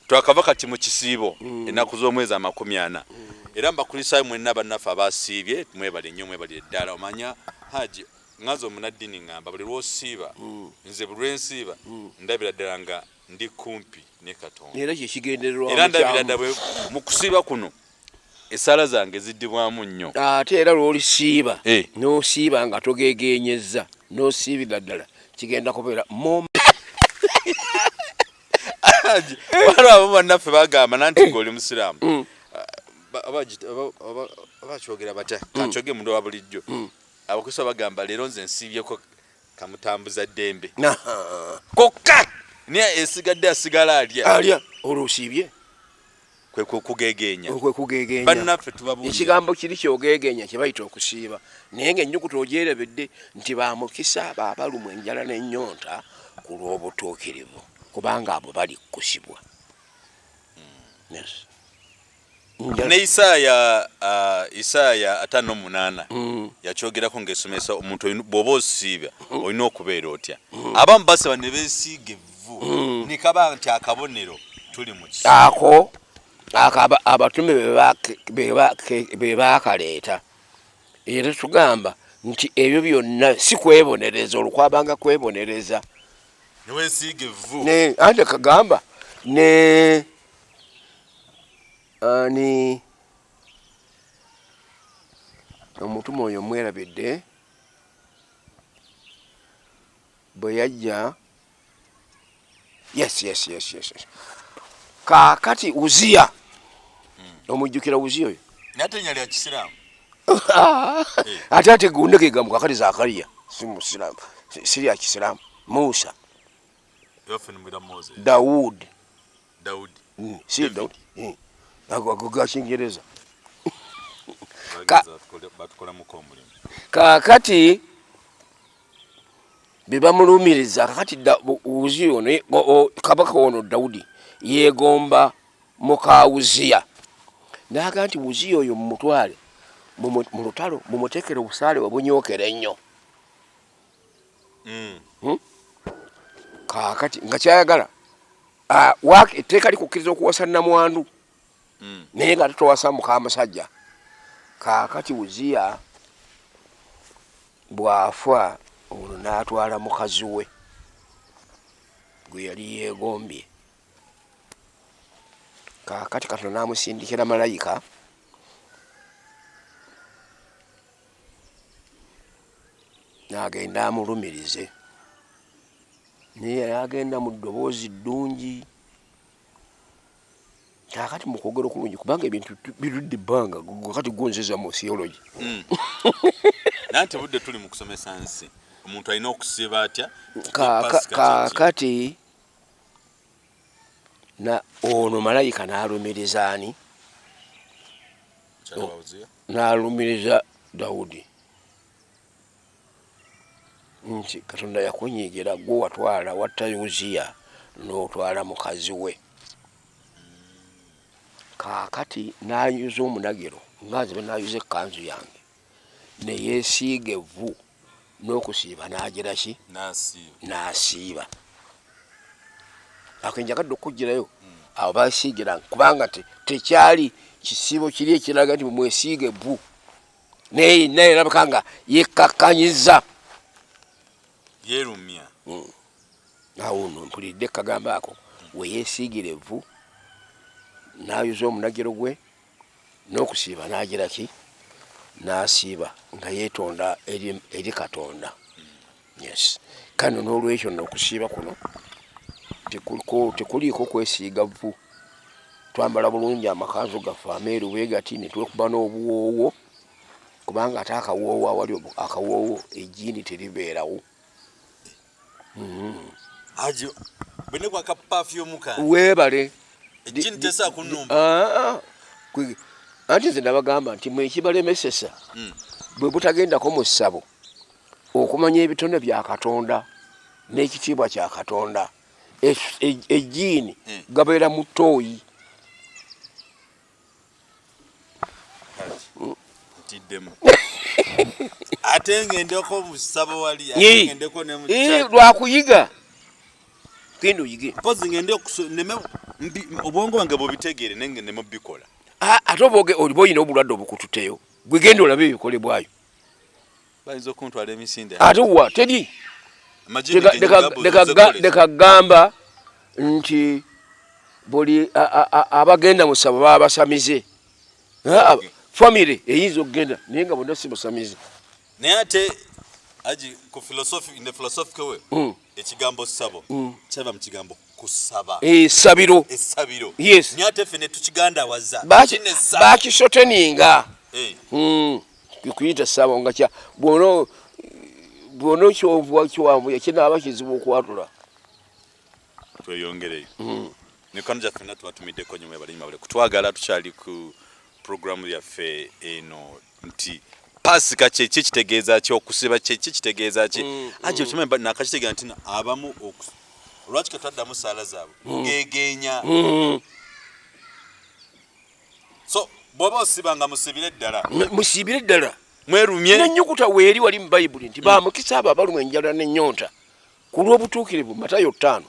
twakava kati mu kisiibo ennaku z'omwezi 40 era mbakulisaayo mwenna bannaffe abasiibye mwebale nnyo mwebale ddala omanya Haji ngazo omunaddini ngamba buli lwosiiba nze buli lwensiiba ndabira ddala nga ndi kumpi ne Katonda era kyekigendererwa era ndabira ddala mu kusiiba kuno esala zange ziddibwamu nnyo ate era lw'olisiiba n'osiiba nga togegenyezza n'osiibira ddala kigenda kubeera waliwo abo bannaffe bagamba nanti ng'oli musiraamu abakyogera batya kancoge mundu wa bulijjo abakristo bagamba leero nze nsiibyeko kamutambuza ddembe kokka niye esigadde asigala alya olwosiibye kwe kugegenya bannaffe tubabuulira ekigambo kiri kyogegenya kye bayita okusiiba naye ng'ennyukuta ogyerebedde nti bamukisa abo abalumwa enjala n'ennyonta ku lw'obutuukirivu kubanga abo bali kukusibwa ne Isaaya 58 yakyogerako ng'esomesa omuntu bw'oba osiiba olina okubeera otya abamu basaba ne beesiiga evvu nikaba nti akabonero tuli mu ako abatume be baakaleeta era tugamba nti ebyo byonna si kwebonereza olukwabanga kwebonereza neweesiiga evvu ante kagamba ani omutume oyo mwerabidde bwe yajja yes kaakati Uziya omujjukira Uziya oyo natenya lya kisiraamu ate ategunde kegamu kakati Zakariya si musiraamu si lya kisiraamu Musa Daudi si Daudi ako ga Kingereza kaakati bebamulumiriza kakati Uziya ono kabaka ono Daudi yegomba muka Uziya naga nti Uziya oyo mumutwale mu lutalo mumutekere obusaale obunyokera ennyo kaakati nga kyayagala etteeka likukkiriza okuwasa nnamwandu naye nga tetowasa mukamusajja kaakati Uziya bw'afa ono n'atwala mukazi we gwe yali yeegombye kaakati Katonda n'amusindikira malayika n'agenda amulumirize naye yagenda mu ddoboozi ddungi kaakati mu kwogera okulungi kubanga ebintu birudde ebbanga kati gonzeza mu theology nanti budde tuli mu kusomesa nsi omuntu alina okusiiba atya kaakati na ono malayika n'alumiriza ani n'alumiriza Daudi nti Katonda yakunyigira gwe watwala watta Uziya n'otwala mukazi we kaakati n'ayuza omunagiro ngaze be n'ayuza ekkanzu yange ne yeesiiga evvu n'okusiiba n'agira ki n'asiiba ako njagadde okugirayo abo basiigira kubanga tekyali kisiibo kiri ekiraga nti mwesiiga evvu naye erabika nga yekkakkanyiza yerumya awo no mpulidde kagamba ako we yeesiigira evvu n'ayuza omunagiro gwe n'okusiiba n'agira ki n'asiiba nga yeetonda eri Katonda yes kano n'olwekyo n'okusiiba kuno tekuliiko kwesiiga vvu twambala bulungi amakanzu gaffe ameeru beegati ne twekuba n'obuwoowo kubanga ate akawoowo awali akawoowo ejjiini teribeerawo ajo bene kwa perfume ka weebale ejjiini tesa kunumba anti nze nabagamba nti mwe ekibalemesesa bwe butagendako mu ssabo okumanya ebitone bya Katonda n'ekitiibwa kya Katonda ejjiini gabeera mu ttooyi tiddemu ate ngendeko mu sabo wali ngendeko ne mu lwakuyiga genda oyige pozi ngende okusoneme obwongo wange bobitegeere nenge ne mubikola ate oboge olibo yina obulwadde obukututeyo gwe genda olabe ebikolebwayo bayinza okuntwala emisinde ate wa teri dekagamba nti buli abagenda mu ssabo baba basamize famire eyinza okugenda naye nga bonna si basamize naye ate aji ku philosophy in the philosophical way ekigambo ssabo kyava mu kigambo kusaba essabiro yes naye ate ffe ne tukigandawaza bakisoteninga kuyita ssabo nga kya bwono kiwambu ekinaaba kizibu okwatula tweyongereyo mikono gyaffe na tubatumiddeko nnyo mwebalinyi mabule kutwagala tukyali ku programu yaffe eno nti pasika kyeki kitegeeza ki okusiba kyeki kitegeeza ki aje okimanyi nakakitegeeza nti abamu olwaki katwaddamu saala zaabwe gegeenya so bw'oba osibanga musibire ddala mwerumye n'ennyukuta weeri wali mu bayibuli nti bamukisa abo abalumwa enjala n'ennyonta ku lw'obutuukirivu Matayo 5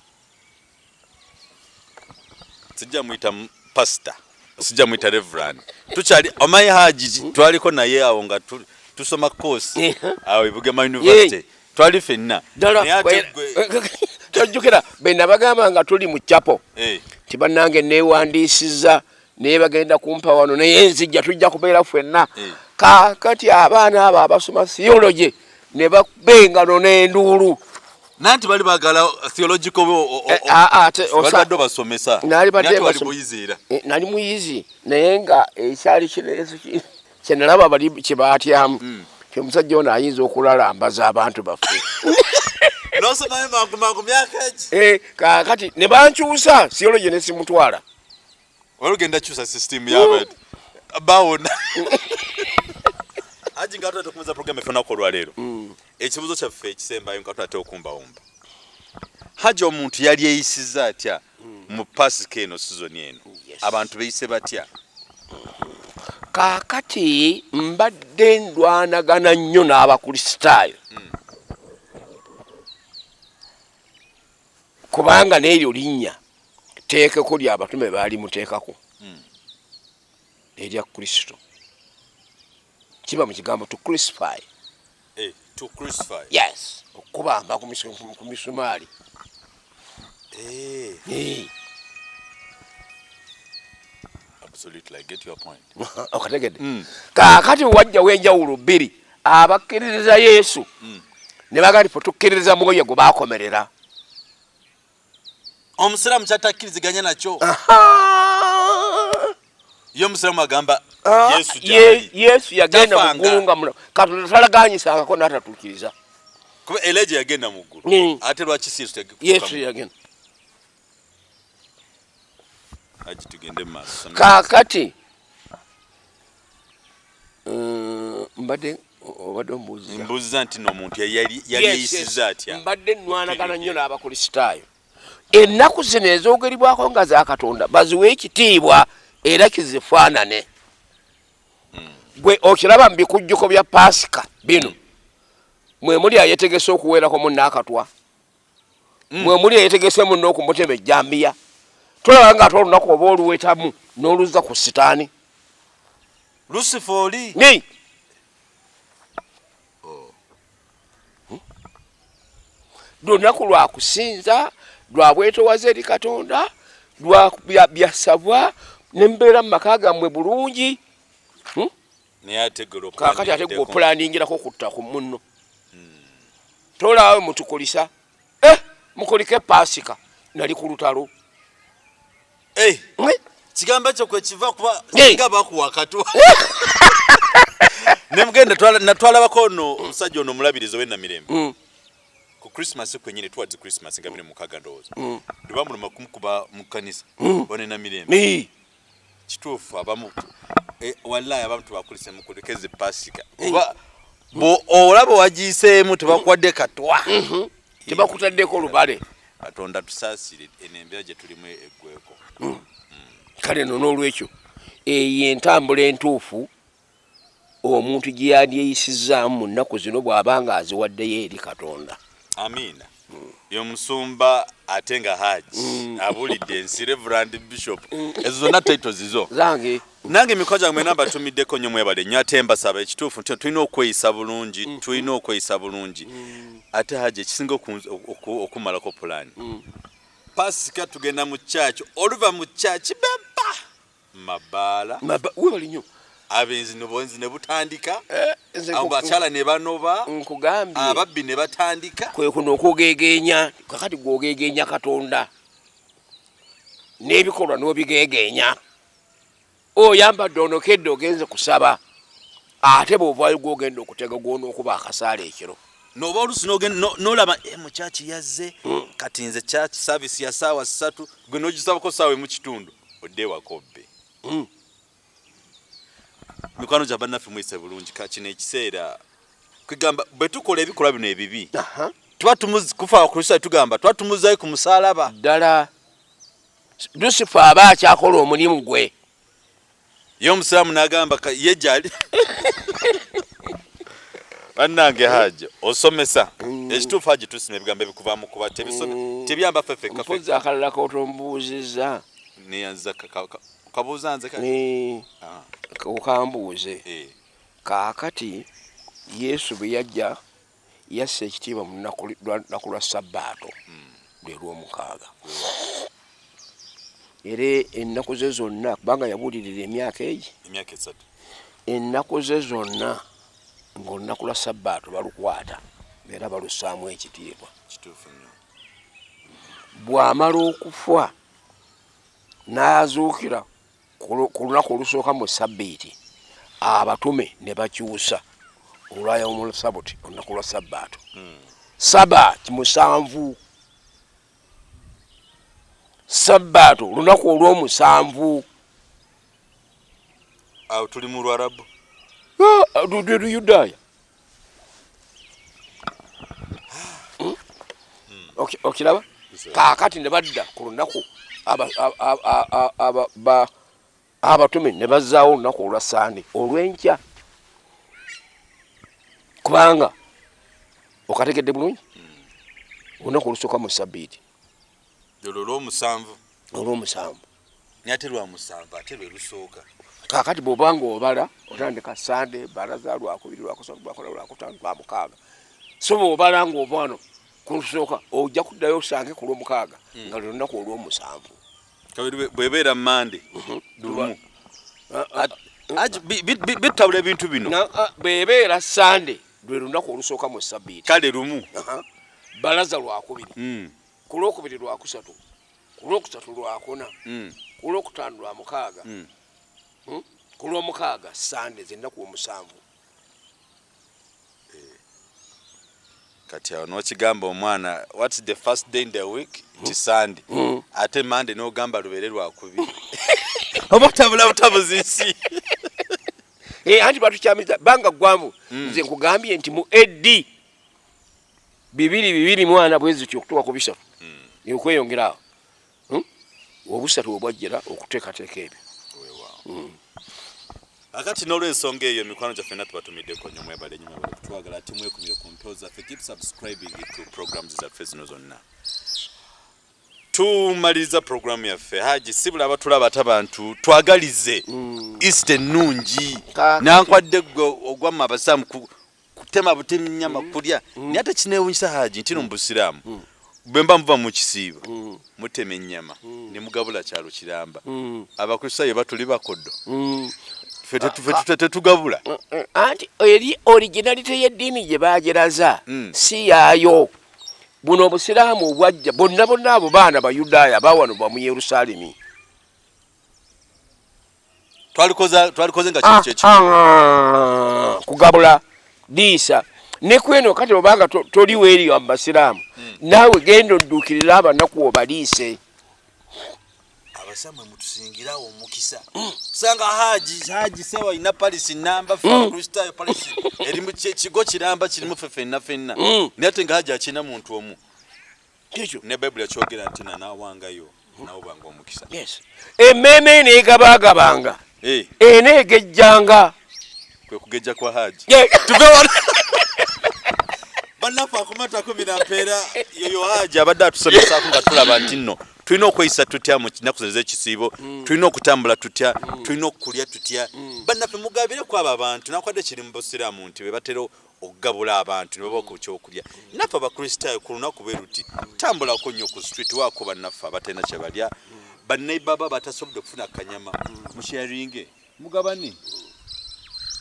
sijja muyita pastor sijja muyita reverend tukyali omayi haji twaliko naye awo nga tusoma course awo Bugema University twali fenna tojjukira bena bagamba nga tuli mu chapo tibannange neewandiisiza naye bagenda kumpa wano naye nzijja tujja kubeera ffenna kati abaana abo abasoma theology ne babengano n'enduulu nanti bali bagala theological osaddo basomesa nali badde basomesa nali muyizi naye nga ekyali kyenalaba bali kyebatyamu omusajja ono ayinza okulalambaza abantu baffe nosoma mangu myaka ki kakati ne bankyusa theology ne simutwala olugenda kyusa system yabantu bawona aji ngato tukumeza program efuna ko lwalero ekibuzo kyaffe ekisembayo ngato ate okumbawumba haji omuntu yali eyisiza atya mu pasika eno season eno abantu beyise batya kakati mbadde ndwanagana nnyo n'abakristaayo kubanga n'eryo linnya teekeko ly'abatume baali muteekako erya Kristo kiba mu kigambo to crucify yes okubamba ku misumaali absolutely I get your point okategedde kakati wajja wenjawulo bbiri abakkiririza Yesu ne bagamba ffe tukkiririza mwoyo gwe baakomerera omusiraamu kyatakkiriziganya nakyo yo omusiraamu agamba Yesu yagenda mu ggulu nga muno Katonda talaganyisangako n'atatuukiriza kuba Elijah yagenda mu ggulu ate lwaki Yesu yagenda aji tugende mu maaso kakati mbadde mbuuziza nti n'omuntu yali eyisiza atya mbadde nnwanagana nnyo n'abakristaayo ennaku zino ezoogeribwako nga za Katonda baziwe ekitiibwa era kizifaanane gwe okiraba mu bikujjuko bya pasika bino mwe muli ayetegese okuweerako munno akatwa mwe muli ayetegese munno okumutema ejjambiya tulaba nga ate olunaku oba oluwetamu n'oluzza ku sitaani Lucifer oli lunaku lwa kusinza lwa bwetowaza eri Katonda lwa byasabwa nembeera mu maka gammwe bulungi kakati ate gwe opulaaningirako okutta ku munno tolaawe mutukulisa mukulike pasika nali ku lutalo kigambo ekyo kwekiva kuba nga bakuwa katwa nemugenda natwalabako ono omusajja ono omulabirizi ow'ennamirembe ku Christmas kwenyini towards Christmas nga 26 ndowooza lwebamuluma kumukuba mu kkanisa onennamirembe kituufu abamu wallahi abamu tebakulise mukulekeze pasika oba olaba wagiyiseemu tebakwadde katwa tebakutaddeko olubale Katonda tusaasire enembeera gye tulimu eggweko kale no n'olwekyo eyo entambula entuufu omuntu gye yandyeyisizaamu mu nnaku zino bw'abanga aziwaddeyo eri Katonda. Amiina. Y'omusumba ate nga Haji abulidde ensi Reverend Bishop ezo zonna titles zizo zange nange emikono gyange namba tumiddeko nnyo mwebale nnyo ate mbasaba ekituufu tulina okweyisa bulungi ate Haji ekisinga okumalako pulaani Pasika tugenda mu church oluva mu church bempa mabaala webali nnyo abenzi nobonzi ne butandika abakyala ne banoba nkugambye ababbi ne batandika kwe kuno okugegenya kakati gwogegenya Katonda n'ebikolwa n'obigegenya oyambadde onokedde ogenze kusaba ate bw'ovaayo gwogenda okutega gwona okuba akasaala ekiro noba olusi nolaba mu church yazze kati nze church service ya saawa 3 gwe nogisabako saawa mu kitundu odde wakobbe mikwano gya bannaffe mwise bulungi kino ekiseera kwegamba bwe tukola ebikolwa bino ebibi tuba kufa Kristo tugamba tuba tumuzzaayo ku musaalaba ddala Lusifa aba akyakola omulimu gwe ye omusiraamu n'agamba ye gyali bannange Haji osomesa ekituufu Haji tusima ebigambo ebikuvaamu kuba tebyamba ffeffekka mpozi akalala kotombuuzizza neyanza kabuuza nze okambuuze kaakati Yesu bwe yajja yassa ekitiibwa mu lunaku lwa Sabbaato lwe lw'omukaaga era ennaku ze zonna kubanga yabuulirira emyaka egi emyaka 3 ennaku ze zonna ng'olunaku lwa Sabbaato balukwata era balussaamu ekitiibwa kituufu nnyo bw'amala okufa n'azuukira ku lunaku olusooka mu Sabbiiti abatume ne bakyusa olwayo mu Sabbaati olunaku lwa Sabbaato Sabbaati 7 Sabbaato olunaku olw'omusanvu awo tuli mu Lwarabu Yudaaya okiraba kaakati ne badda ku lunaku abatume ne bazzaawo olunaku olwa Sande olw'enkya kubanga okategedde bulungi olunaku olusooka mu Sabbiiti olw'omusanvu nyate lwa musanvu ate lwe lusooka kaakati bw'obanga obala otandika Sande balaza lwakubiri lwakusatu lwakola lwakutaano lwamukaaga so bw'obala ng'ova wano ku lusooka ojja kuddayo osange ku lw'omukaaga nga lwe lunaku olw'omusanvu bwebeera Mande lumu bitabula ebintu bino bwebeera Sande lwe lunaku olusooka mu Sabbiiti kale lumu balaza lwakubiri ku lwokubiri lwakusatu ku lwokusatu lwakuna ku lwokutaano lwamukaaga ku lw'omukaaga Sande zennaku omusanvu kati awo n'okigamba omwana what's the first day in the week ti Sunday ate Monday n'ogamba lubeere lwakubiri oba otabula butabuzi nsi anti batukyamiza banga gwamu nze nkugambye nti mu AD 2 mwana bwezi ky'okutuuka ku 3 okweyongerawo obusatu obwajjera okuteekateeka ebyo akati n'olw'ensonga eyo mikwano gyaffe na tubatumiddeko nnyo mwebale nnyo mwebale kutwagala ate mwekumire ku mpyo zaffe keep subscribing to programs zaffe zino zonna tumaliriza programu yaffe Haji sibula abatulaba ate abantu twagalize East ennungi nankwadde gwe ogwamma abasaamu kutema butemi nnyama kulya naye ate kineewunyisa Haji nti no mu Busiraamu bwe mba muva mu kisiiba mutema ennyama ne mugabula kyalo kiramba abakristaayo batuli bakoddo ffe tetugabula anti eri originalite y'eddiini gye baageraza si yaayo buno Obusiraamu obwajja bonna abo baana Bayudaaya bawano ba mu Yerusaalemi twalikoze nga kiki kugabula diisa ne kweno kati obanga toliwo eriyo mu Basiraamu naawe genda odduukirira abanaku obaliise abasamwe mutusingirawo omukisa sanga Haji sewa ina Paris namba fa Kristaayo Paris eri mu kigo kiramba kirimu fenna nate nga Haji akina muntu omu ekyo ne Bible yakyogera nti nawangayo nawo banga omukisa yes emmeme neegabagabanga eneegejjanga kwe kugeja kwa haji Yeah. tuve wano banafa akomata 10 mpera yoyo haji abadde atusomesa nga tulaba nti nno tulina okweyisa tutya mu kinaku zeze ekisiibo tulina okutambula tutya tulina okulya tutya bannaffe mugabire ku abo abantu nakwadde kiri mu busiraamu nti bwe batera okugabula abantu ne baba ku kyokulya naffe abakristaayo ku lunaku bwe ruti tambulako nnyo ku street waako bannaffe abatalina kye balya bannayibaba batasobodde okufuna akanyama musharinge mugabane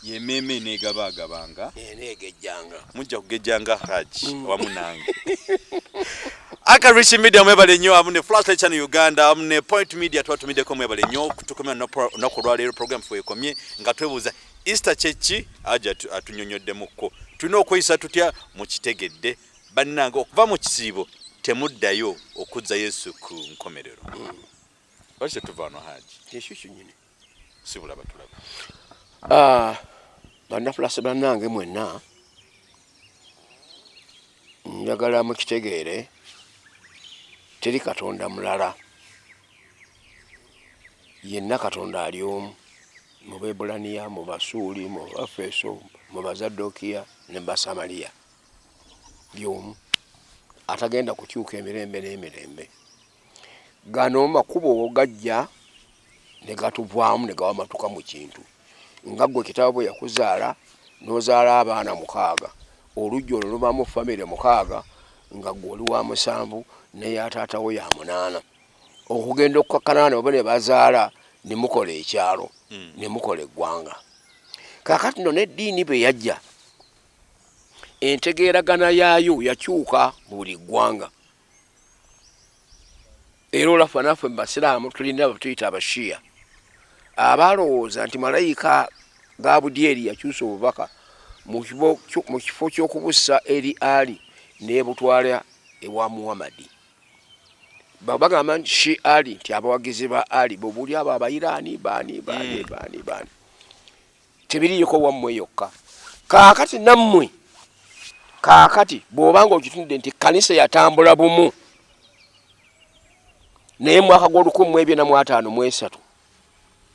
yememe negabagabanga enegejjanga mujja kugejjanga haji wamu nange Akarishi Media mwebale nnyo amu ne Flashlight Channel Uganda amu ne Point Media twatumiddeko mwebale nnyo tukomya nokulwaleero program fwe ekomye nga twebuuza Easter chechi aja atunyonyoddemukko tulina okweyisa tutya mu kitegedde bannange okuva mu kisiibo temuddayo okuzza Yesu ku nkomerero lwaki tetuvaano haji kyekyo nyine sibula batulaba bannafulasi bannange mwenna njagala mukitegeere teri katonda mulala yenna katonda ali omu mu Baebulaniya mu Basuuli mu Bafeso mu Bazadokiya ne Basamaliya y'omu atagenda kukyuka emirembe n'emirembe gano makubo gajja ne gatuvaamu ne gawamatuka mu kintu nga gwe kitabo bwe yakuzaala n'ozaala abaana 6 olujja olwo lubamu famire 6 nga gwe oli wa 7 neya taatawo ya 8 okugenda okukakkanaana oba ne bazaala ne mukola ekyalo ne mukola eggwanga kaakati nno n'eddiini bwe yajja entegeeragana yaayo yakyuka buli ggwanga era olaffe naffe mu basiraamu tulina batuyita abashiya abalowooza nti malayika Gabudyeri yakyusa obubaka mu kifo ky'okubussa eri Ali n'ebutwala ewa Muhammadi bagamba nti shi Ali nti abawagizi ba Ali bobuli abo abayiraani baani tebiriyeko wammwe yokka kaakati nammwe kaakati bw'obanga okitunudde nti kanisa yatambula bumu naye mwaka gw'1453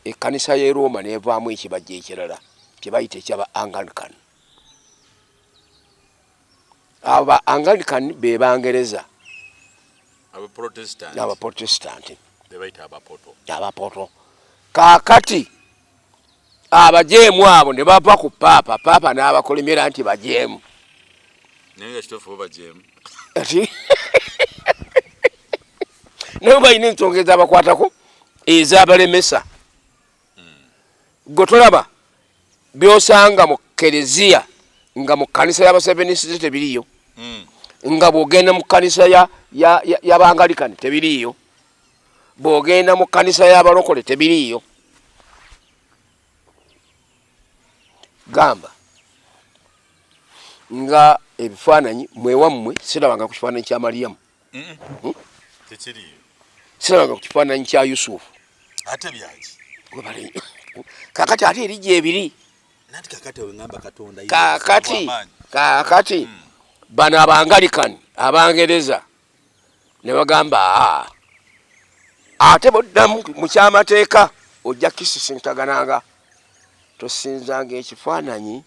ekkanisa y'e Roma n'evaamu ekibajja ekirala kye bayita ekyaba Anglican. Aba Anglican be Bangereza Abaprotestanti abapoto kaakati abajeemu abo ne bava ku paapa n'abakolimira nti bajeemu ati naye balina ensonga ez'abakwatako ez'abalemesa gwe tolaba byosanga mu kereziya nga mu kkanisa y'Abasevenisi tebiriyo nga bw'ogenda mu kkanisa y'Abangalikani tebiriyo bw'ogenda mu kkanisa y'Abalokole tebiriyo gamba nga ebifaananyi mwewammwe sirabanga ku kifaananyi kya Mariyamu sirabanga ku kifaananyi kya Yusufu ate byaki kakati ate erijja ebiri kakati bano Abangalikani Abangereza ne bagamba ate boddamu mu kyamateeka ojja kisisintagananga tosinzanga ekifaananyi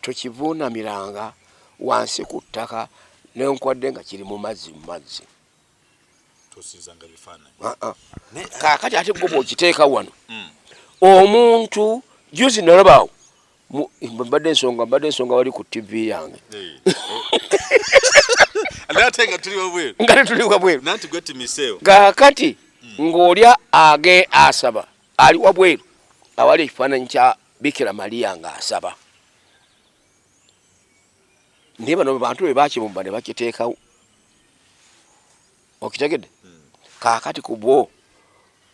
tokivuunamiranga wansi ku ttaka nenkwadde nga kiri mu mazzi kakati ate gwe bw'okiteeka wano omuntu juzi nalabaawo mbadde ensonga wali ku TV yange nga tuli wabweru kakati ng'olya age asaba ali wabweru awali ekifaananyi kya Bikira Maria ng'asaba naye bano bantu bwe bakibumba ne bakiteekawo okitegedde kakati ku bwo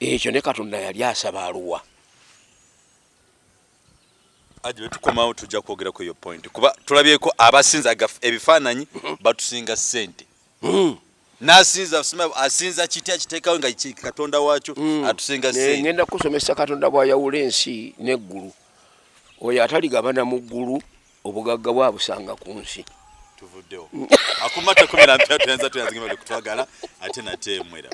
ekyo ne Katonda yali asaba aluwa aje tukomawo tujja kwogera ku yo point kuba tulabyeko abasinza ebifaananyi batusinga ssente nasinza asinza kitya kiteekawo nga Katonda waacho atusinga ssente ngenda kusomesa Katonda bw'ayawula ensi n'eggulu oyo ataligabana mu ggulu obugagga bwabusanga ku nsi tuvuddewo akumata 10 tuyanza kutwagala ate nateemwera